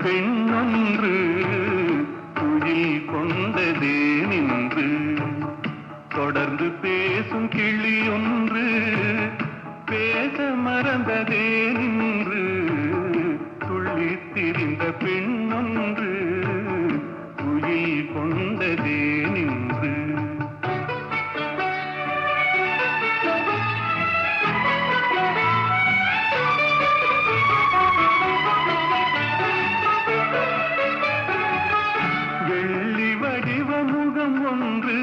பெண்ணொன்று துயில் கொண்டதே நின்று தொடர்ந்து பேசும் கிளி ஒன்று பேச மறந்ததே நின்று துள்ளித் திரிந்த பெண்ணொன்று துயில் கொண்டதே நின்று வெள்ளி வடிவ முகம் ஒன்று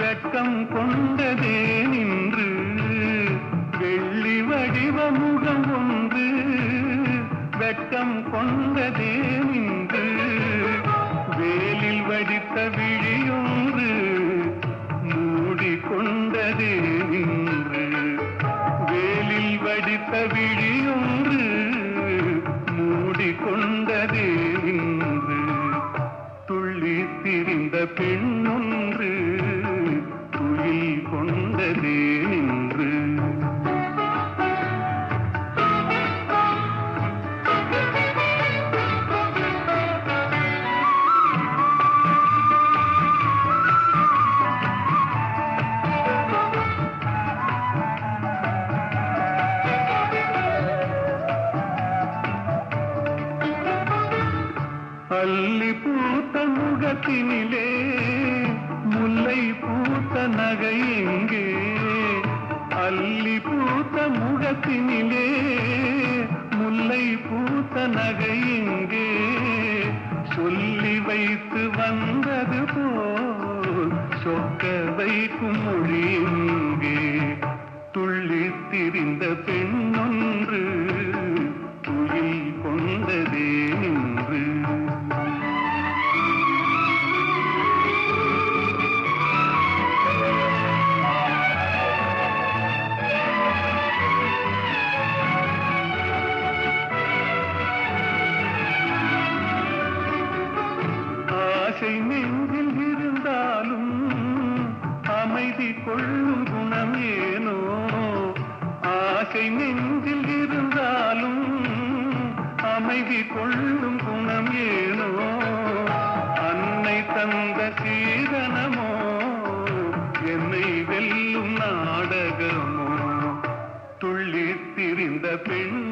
வெட்கம் கொண்டதே நின்று வெள்ளி வடிவ முகம் ஒன்று வெட்கம் கொண்டதே நின்று வேலில் வடித்த விழியொன்று மூடிக்கொண்டதே நின்று வேலில் வடித்த விழியொன்று மூடிக்கொண்டதே நின்று துள்ளித் திரிந்த பெண்ணொன்று துயில் கொண்டதே நின்று அல்லி பூத்த முகத்தினிலே முல்லை பூத்த நகை எங்கே அல்லி பூத்த முகத்தினிலே முல்லை பூத்த நகை எங்கே சொல்லி வைத்து வந்தது போல் சொக்க வைக்கும் மொழி எங்கே துள்ளித் திரிந்த பெண்ணொன்று துயில் கொண்டதே நின்று ஆசை நெஞ்சில் இருந்தாலும் அமைதி கொள்ளும் குணம் ஏனோ ஆசை நெஞ்சில் இருந்தாலும் அமைதி கொள்ளும் குணம் ஏனோ அன்னை தந்த சீதனமோ என்னை வெல்லும் நாடகமோ துள்ளித் திரிந்த பெண்